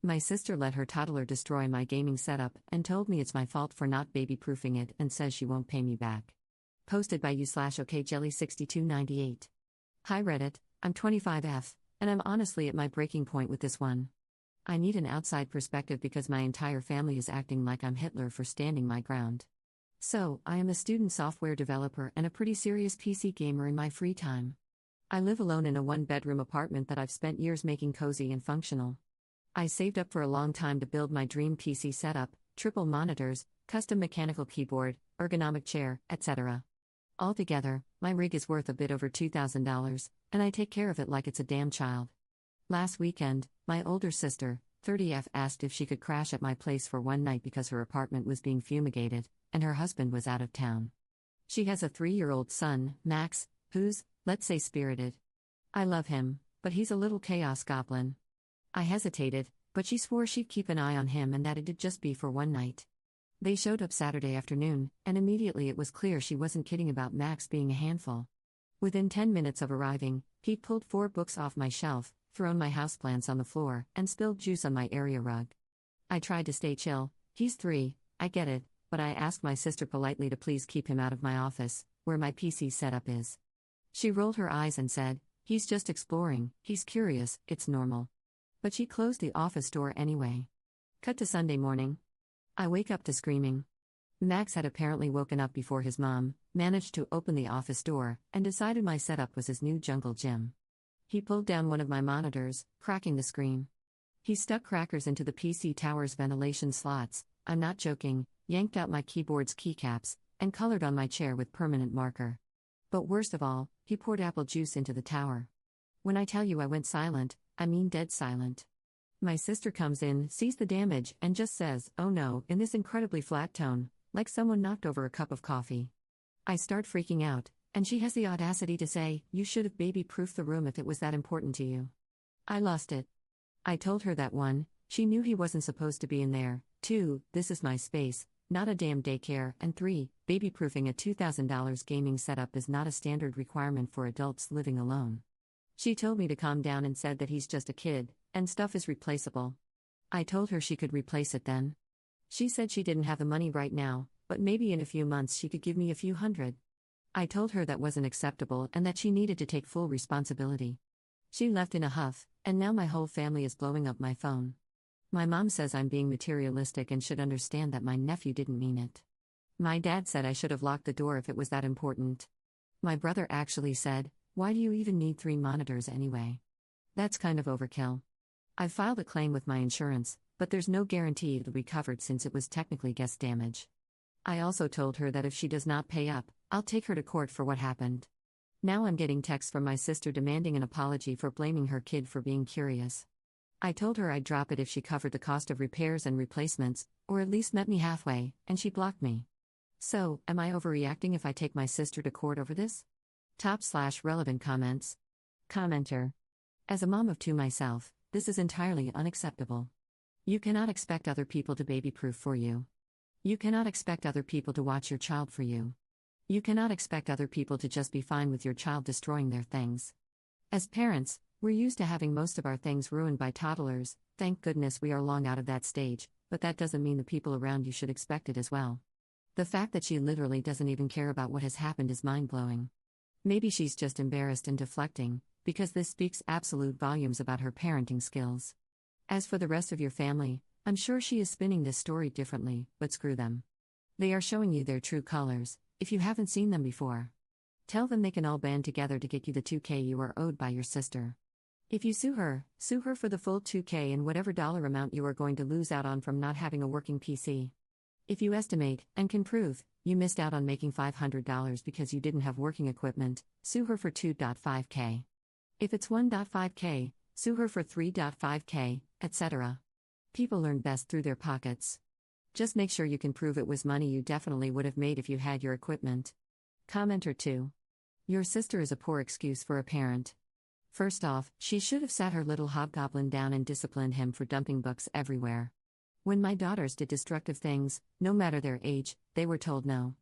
My sister let her toddler destroy my gaming setup and told me it's my fault for not baby-proofing it and says she won't pay me back. Posted by u/okjelly6298. Hi Reddit, I'm 25F, and I'm honestly at my breaking point with this one. I need an outside perspective because my entire family is acting like I'm Hitler for standing my ground. So, I am a student software developer and a pretty serious PC gamer in my free time. I live alone in a one-bedroom apartment that I've spent years making cozy and functional. I saved up for a long time to build my dream PC setup, triple monitors, custom mechanical keyboard, ergonomic chair, etc. Altogether, my rig is worth a bit over $2,000, and I take care of it like it's a damn child. Last weekend, my older sister, 30F, asked if she could crash at my place for one night because her apartment was being fumigated, and her husband was out of town. She has a 3-year-old son, Max, who's, let's say, spirited. I love him, but he's a little chaos goblin. I hesitated, but she swore she'd keep an eye on him and that it'd just be for one night. They showed up Saturday afternoon, and immediately it was clear she wasn't kidding about Max being a handful. Within 10 minutes of arriving, he'd pulled 4 books off my shelf, thrown my houseplants on the floor, and spilled juice on my area rug. I tried to stay chill. He's 3, I get it, but I asked my sister politely to please keep him out of my office, where my PC setup is. She rolled her eyes and said, "He's just exploring, he's curious, it's normal." But she closed the office door anyway. Cut to Sunday morning. I wake up to screaming. Max had apparently woken up before his mom, managed to open the office door, and decided my setup was his new jungle gym. He pulled down one of my monitors, cracking the screen. He stuck crackers into the PC tower's ventilation slots, I'm not joking, yanked out my keyboard's keycaps, and colored on my chair with permanent marker. But worst of all, he poured apple juice into the tower. When I tell you I went silent, I mean dead silent. My sister comes in, sees the damage, and just says, "Oh no," in this incredibly flat tone, like someone knocked over a cup of coffee. I start freaking out, and she has the audacity to say, "You should have baby-proofed the room if it was that important to you." I lost it. I told her that 1, she knew he wasn't supposed to be in there, 2, this is my space, not a damn daycare, and 3, baby-proofing a $2,000 gaming setup is not a standard requirement for adults living alone. She told me to calm down and said that he's just a kid, and stuff is replaceable. I told her she could replace it then. She said she didn't have the money right now, but maybe in a few months she could give me a few hundred. I told her that wasn't acceptable and that she needed to take full responsibility. She left in a huff, and now my whole family is blowing up my phone. My mom says I'm being materialistic and should understand that my nephew didn't mean it. My dad said I should have locked the door if it was that important. My brother actually said, "Why do you even need 3 monitors anyway? That's kind of overkill." I've filed a claim with my insurance, but there's no guarantee it'll be covered since it was technically guest damage. I also told her that if she does not pay up, I'll take her to court for what happened. Now I'm getting texts from my sister demanding an apology for blaming her kid for being curious. I told her I'd drop it if she covered the cost of repairs and replacements, or at least met me halfway, and she blocked me. So, am I overreacting if I take my sister to court over this? Top/relevant comments. Commenter. As a mom of 2 myself, this is entirely unacceptable. You cannot expect other people to baby-proof for you. You cannot expect other people to watch your child for you. You cannot expect other people to just be fine with your child destroying their things. As parents, we're used to having most of our things ruined by toddlers. Thank goodness we are long out of that stage, but that doesn't mean the people around you should expect it as well. The fact that she literally doesn't even care about what has happened is mind-blowing. Maybe she's just embarrassed and deflecting, because this speaks absolute volumes about her parenting skills. As for the rest of your family, I'm sure she is spinning this story differently, but screw them. They are showing you their true colors, if you haven't seen them before. Tell them they can all band together to get you the $2,000 you are owed by your sister. If you sue her for the full $2,000 and whatever dollar amount you are going to lose out on from not having a working PC. If you estimate, and can prove, you missed out on making $500 because you didn't have working equipment, sue her for $2,500. If it's $1,500, sue her for $3,500, etc. People learn best through their pockets. Just make sure you can prove it was money you definitely would have made if you had your equipment. Commenter 2. Your sister is a poor excuse for a parent. First off, she should have sat her little hobgoblin down and disciplined him for dumping books everywhere. When my daughters did destructive things, no matter their age, they were told no.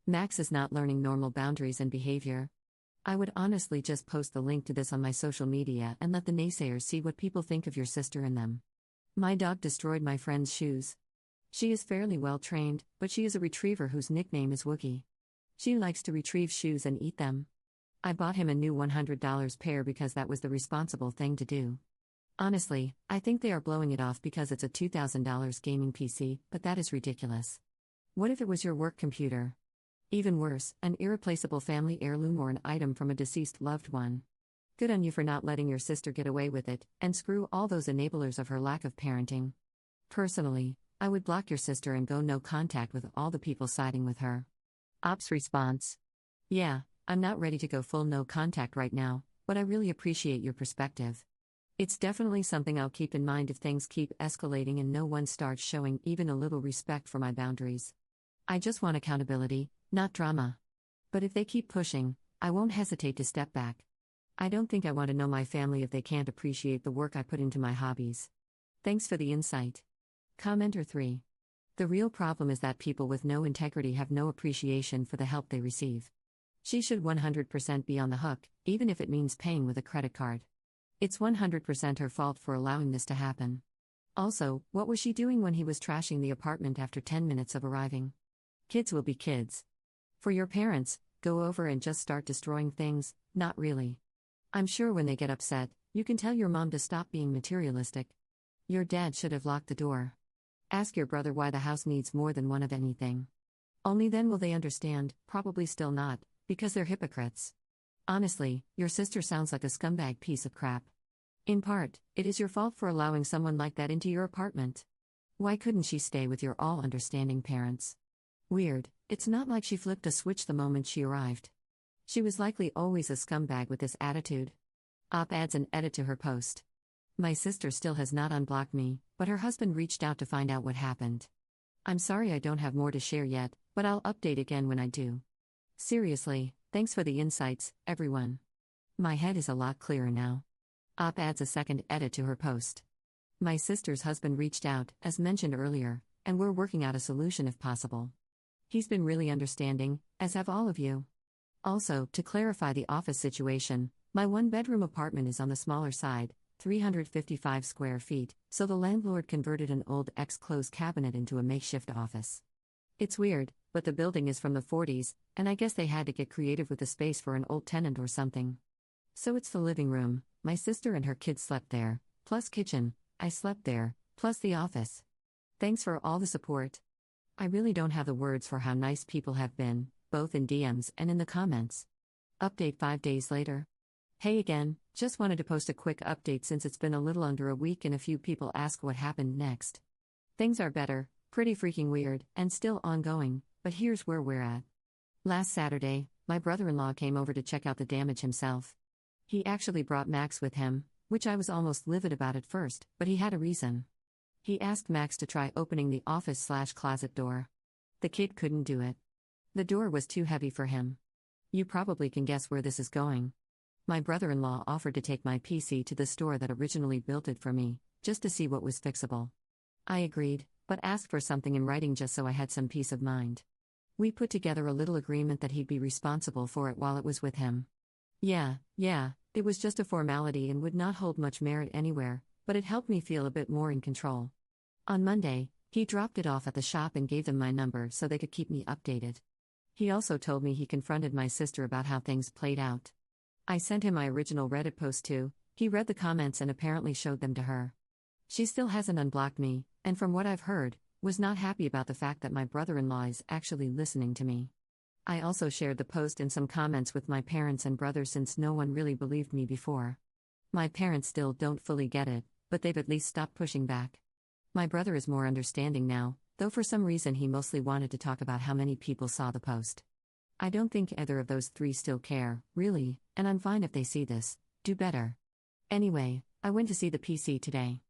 Max is not learning normal boundaries and behavior. I would honestly just post the link to this on my social media and let the naysayers see what people think of your sister and them. My dog destroyed my friend's shoes. She is fairly well trained, but she is a retriever whose nickname is Wookie. She likes to retrieve shoes and eat them. I bought him a new $100 pair because that was the responsible thing to do. Honestly, I think they are blowing it off because it's a $2,000 gaming PC, but that is ridiculous. What if it was your work computer? Even worse, an irreplaceable family heirloom or an item from a deceased loved one. Good on you for not letting your sister get away with it, and screw all those enablers of her lack of parenting. Personally, I would block your sister and go no contact with all the people siding with her. Ops response. Yeah, I'm not ready to go full no contact right now, but I really appreciate your perspective. It's definitely something I'll keep in mind if things keep escalating and no one starts showing even a little respect for my boundaries. I just want accountability, not drama. But if they keep pushing, I won't hesitate to step back. I don't think I want to know my family if they can't appreciate the work I put into my hobbies. Thanks for the insight. Commenter 3. The real problem is that people with no integrity have no appreciation for the help they receive. She should 100% be on the hook, even if it means paying with a credit card. It's 100% her fault for allowing this to happen. Also, what was she doing when he was trashing the apartment after 10 minutes of arriving? Kids will be kids. For your parents, go over and just start destroying things, not really. I'm sure when they get upset, you can tell your mom to stop being materialistic. Your dad should have locked the door. Ask your brother why the house needs more than one of anything. Only then will they understand, probably still not, because they're hypocrites. Honestly, your sister sounds like a scumbag piece of crap. In part, it is your fault for allowing someone like that into your apartment. Why couldn't she stay with your all-understanding parents? Weird, it's not like she flipped a switch the moment she arrived. She was likely always a scumbag with this attitude. Op adds an edit to her post. My sister still has not unblocked me, but her husband reached out to find out what happened. I'm sorry I don't have more to share yet, but I'll update again when I do. Seriously, thanks for the insights, everyone. My head is a lot clearer now. Op adds a second edit to her post. My sister's husband reached out, as mentioned earlier, and we're working out a solution if possible. He's been really understanding, as have all of you. Also, to clarify the office situation, my one-bedroom apartment is on the smaller side, 355 square feet, so the landlord converted an old ex-clothes cabinet into a makeshift office. It's weird, but the building is from the 40s, and I guess they had to get creative with the space for an old tenant or something. So it's the living room, my sister and her kids slept there, plus kitchen, I slept there, plus the office. Thanks for all the support. I really don't have the words for how nice people have been, both in DMs and in the comments. Update 5 days later. Hey again, just wanted to post a quick update since it's been a little under a week and a few people ask what happened next. Things are better, pretty freaking weird, and still ongoing, but here's where we're at. Last Saturday, my brother-in-law came over to check out the damage himself. He actually brought Max with him, which I was almost livid about at first, but he had a reason. He asked Max to try opening the office/closet door. The kid couldn't do it. The door was too heavy for him. You probably can guess where this is going. My brother-in-law offered to take my PC to the store that originally built it for me, just to see what was fixable. I agreed, but asked for something in writing just so I had some peace of mind. We put together a little agreement that he'd be responsible for it while it was with him. Yeah, it was just a formality and would not hold much merit anywhere, but it helped me feel a bit more in control. On Monday, he dropped it off at the shop and gave them my number so they could keep me updated. He also told me he confronted my sister about how things played out. I sent him my original Reddit post too. He read the comments and apparently showed them to her. She still hasn't unblocked me, and from what I've heard, was not happy about the fact that my brother-in-law is actually listening to me. I also shared the post and some comments with my parents and brother since no one really believed me before. My parents still don't fully get it, but they've at least stopped pushing back. My brother is more understanding now, though for some reason he mostly wanted to talk about how many people saw the post. I don't think either of those three still care, really, and I'm fine if they see this, do better. Anyway, I went to see the PC today.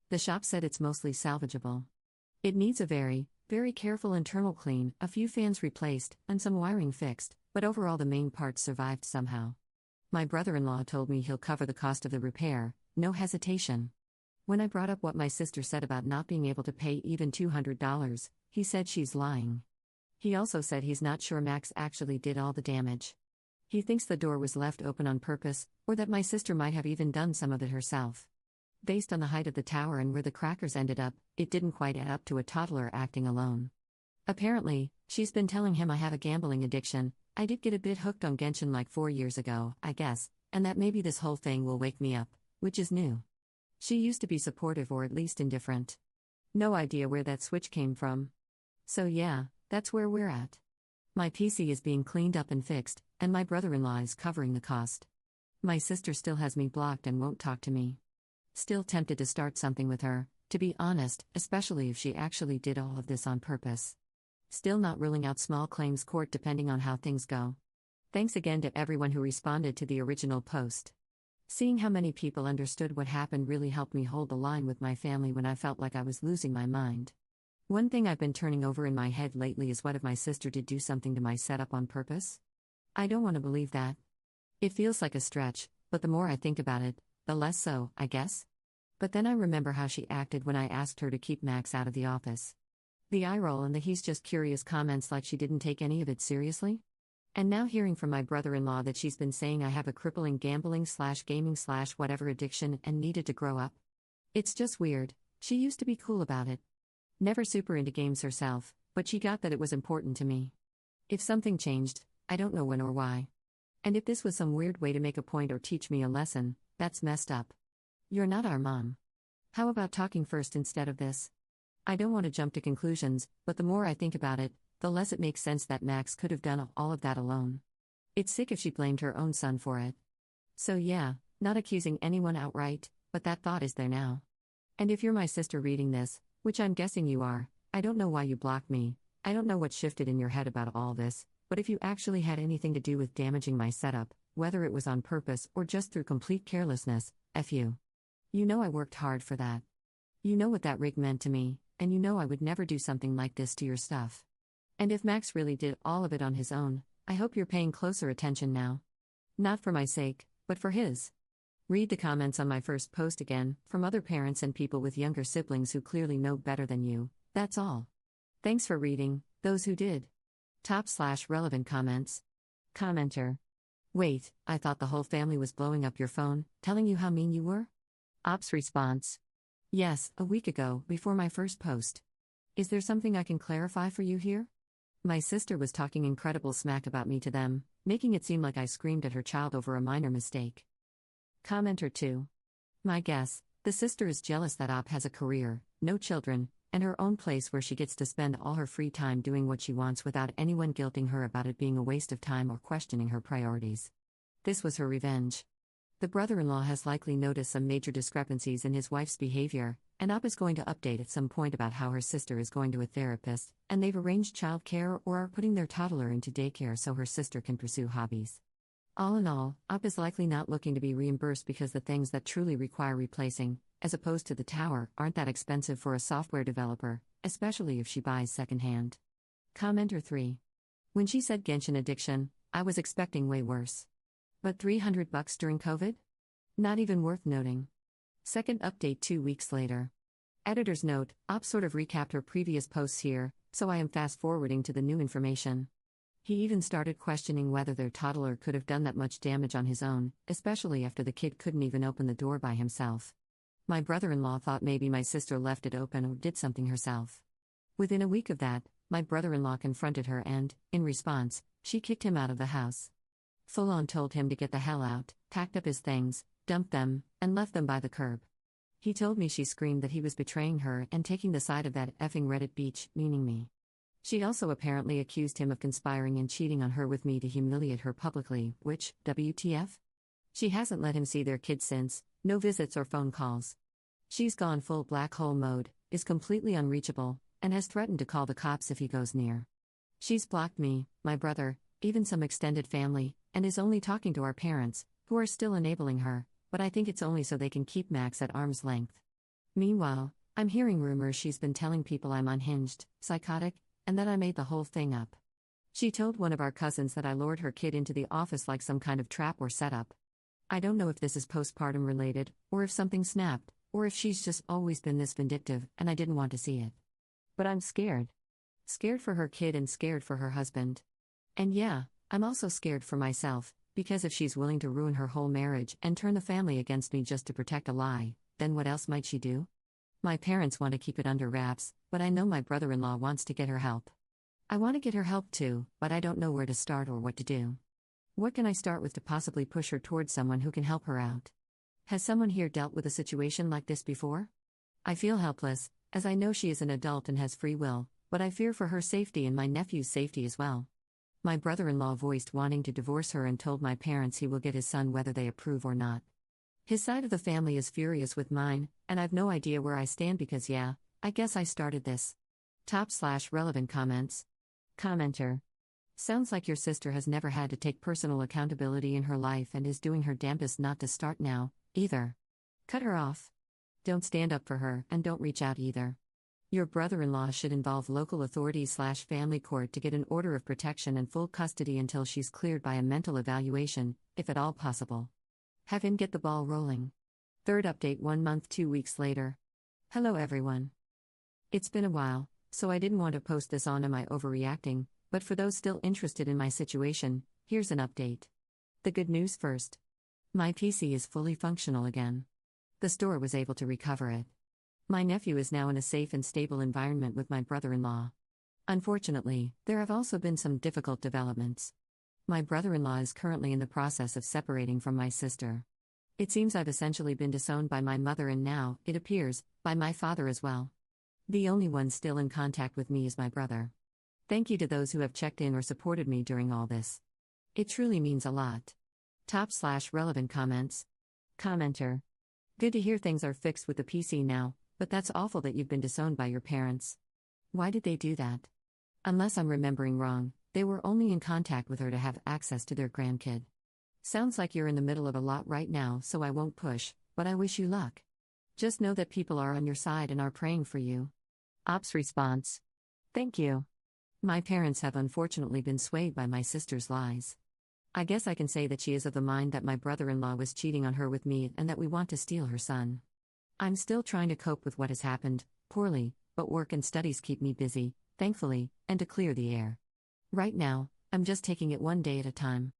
The shop said it's mostly salvageable. It needs a very careful internal clean, a few fans replaced, and some wiring fixed, but overall the main parts survived somehow. My brother-in-law told me he'll cover the cost of the repair, no hesitation. When I brought up what my sister said about not being able to pay even $200, he said she's lying. He also said he's not sure Max actually did all the damage. He thinks the door was left open on purpose, or that my sister might have even done some of it herself. Based on the height of the tower and where the crackers ended up, it didn't quite add up to a toddler acting alone. Apparently, she's been telling him I have a gambling addiction. I did get a bit hooked on Genshin like 4 years ago, I guess, and that maybe this whole thing will wake me up, which is new. She used to be supportive or at least indifferent. No idea where that switch came from. So yeah, that's where we're at. My PC is being cleaned up and fixed, and my brother-in-law is covering the cost. My sister still has me blocked and won't talk to me. Still tempted to start something with her, to be honest, especially if she actually did all of this on purpose. Still not ruling out small claims court depending on how things go. Thanks again to everyone who responded to the original post. Seeing how many people understood what happened really helped me hold the line with my family when I felt like I was losing my mind. One thing I've been turning over in my head lately is what if my sister did do something to my setup on purpose? I don't want to believe that. It feels like a stretch, but the more I think about it, the less so, I guess. But then I remember how she acted when I asked her to keep Max out of the office. The eye roll and the he's just curious comments like she didn't take any of it seriously? And now hearing from my brother-in-law that she's been saying I have a crippling gambling/gaming/whatever addiction and needed to grow up. It's just weird. She used to be cool about it. Never super into games herself, but she got that it was important to me. If something changed, I don't know when or why. And if this was some weird way to make a point or teach me a lesson, that's messed up. You're not our mom. How about talking first instead of this? I don't want to jump to conclusions, but the more I think about it, the less it makes sense that Max could have done all of that alone. It's sick if she blamed her own son for it. So yeah, not accusing anyone outright, but that thought is there now. And if you're my sister reading this, which I'm guessing you are, I don't know why you blocked me. I don't know what shifted in your head about all this, but if you actually had anything to do with damaging my setup, whether it was on purpose or just through complete carelessness, F you. You know I worked hard for that. You know what that rig meant to me, and you know I would never do something like this to your stuff. And if Max really did all of it on his own, I hope you're paying closer attention now. Not for my sake, but for his. Read the comments on my first post again, from other parents and people with younger siblings who clearly know better than you, that's all. Thanks for reading, those who did. Top/relevant comments. Commenter. Wait, I thought the whole family was blowing up your phone, telling you how mean you were? Ops response. Yes, a week ago, before my first post. Is there something I can clarify for you here? My sister was talking incredible smack about me to them, making it seem like I screamed at her child over a minor mistake. Commenter 2. My guess, the sister is jealous that Op has a career, no children, and her own place where she gets to spend all her free time doing what she wants without anyone guilting her about it being a waste of time or questioning her priorities. This was her revenge. The brother-in-law has likely noticed some major discrepancies in his wife's behavior, and Op is going to update at some point about how her sister is going to a therapist, and they've arranged childcare or are putting their toddler into daycare so her sister can pursue hobbies. All in all, Op is likely not looking to be reimbursed because the things that truly require replacing, as opposed to the tower, aren't that expensive for a software developer, especially if she buys secondhand. Commenter 3. When she said Genshin addiction, I was expecting way worse. But $300 during COVID? Not even worth noting. Second update 2 weeks later. Editor's note, Op sort of recapped her previous posts here, so I am fast-forwarding to the new information. He even started questioning whether their toddler could have done that much damage on his own, especially after the kid couldn't even open the door by himself. My brother-in-law thought maybe my sister left it open or did something herself. Within a week of that, my brother-in-law confronted her and, in response, she kicked him out of the house. Full-on told him to get the hell out, packed up his things, dumped them, and left them by the curb. He told me she screamed that he was betraying her and taking the side of that effing Reddit beach, meaning me. She also apparently accused him of conspiring and cheating on her with me to humiliate her publicly, which, WTF? She hasn't let him see their kids since, no visits or phone calls. She's gone full black hole mode, is completely unreachable, and has threatened to call the cops if he goes near. She's blocked me, my brother, even some extended family, and is only talking to our parents, who are still enabling her, but I think it's only so they can keep Max at arm's length. Meanwhile, I'm hearing rumors she's been telling people I'm unhinged, psychotic, and that I made the whole thing up. She told one of our cousins that I lured her kid into the office like some kind of trap or setup. I don't know if this is postpartum related, or if something snapped, or if she's just always been this vindictive and I didn't want to see it. But I'm scared. Scared for her kid and scared for her husband. And yeah, I'm also scared for myself, because if she's willing to ruin her whole marriage and turn the family against me just to protect a lie, then what else might she do? My parents want to keep it under wraps, but I know my brother-in-law wants to get her help. I want to get her help too, but I don't know where to start or what to do. What can I start with to possibly push her towards someone who can help her out? Has someone here dealt with a situation like this before? I feel helpless, as I know she is an adult and has free will, but I fear for her safety and my nephew's safety as well. My brother-in-law voiced wanting to divorce her and told my parents he will get his son whether they approve or not. His side of the family is furious with mine, and I've no idea where I stand because yeah, I guess I started this. Top/relevant comments. Commenter. Sounds like your sister has never had to take personal accountability in her life and is doing her damnedest not to start now, either. Cut her off. Don't stand up for her, and don't reach out either. Your brother-in-law should involve local authorities/family court to get an order of protection and full custody until she's cleared by a mental evaluation, if at all possible. Have him get the ball rolling. Third update 1 month 2 weeks later. Hello everyone. It's been a while, so I didn't want to post this on Am I Overreacting, but for those still interested in my situation, here's an update. The good news first. My PC is fully functional again. The store was able to recover it. My nephew is now in a safe and stable environment with my brother-in-law. Unfortunately, there have also been some difficult developments. My brother-in-law is currently in the process of separating from my sister. It seems I've essentially been disowned by my mother and now, it appears, by my father as well. The only one still in contact with me is my brother. Thank you to those who have checked in or supported me during all this. It truly means a lot. Top/relevant comments. Commenter. Good to hear things are fixed with the PC now, but that's awful that you've been disowned by your parents. Why did they do that? Unless I'm remembering wrong, they were only in contact with her to have access to their grandkid. Sounds like you're in the middle of a lot right now, so I won't push, but I wish you luck. Just know that people are on your side and are praying for you. Ops response. Thank you. My parents have unfortunately been swayed by my sister's lies. I guess I can say that she is of the mind that my brother-in-law was cheating on her with me and that we want to steal her son. I'm still trying to cope with what has happened, poorly, but work and studies keep me busy, thankfully, and to clear the air. Right now, I'm just taking it one day at a time.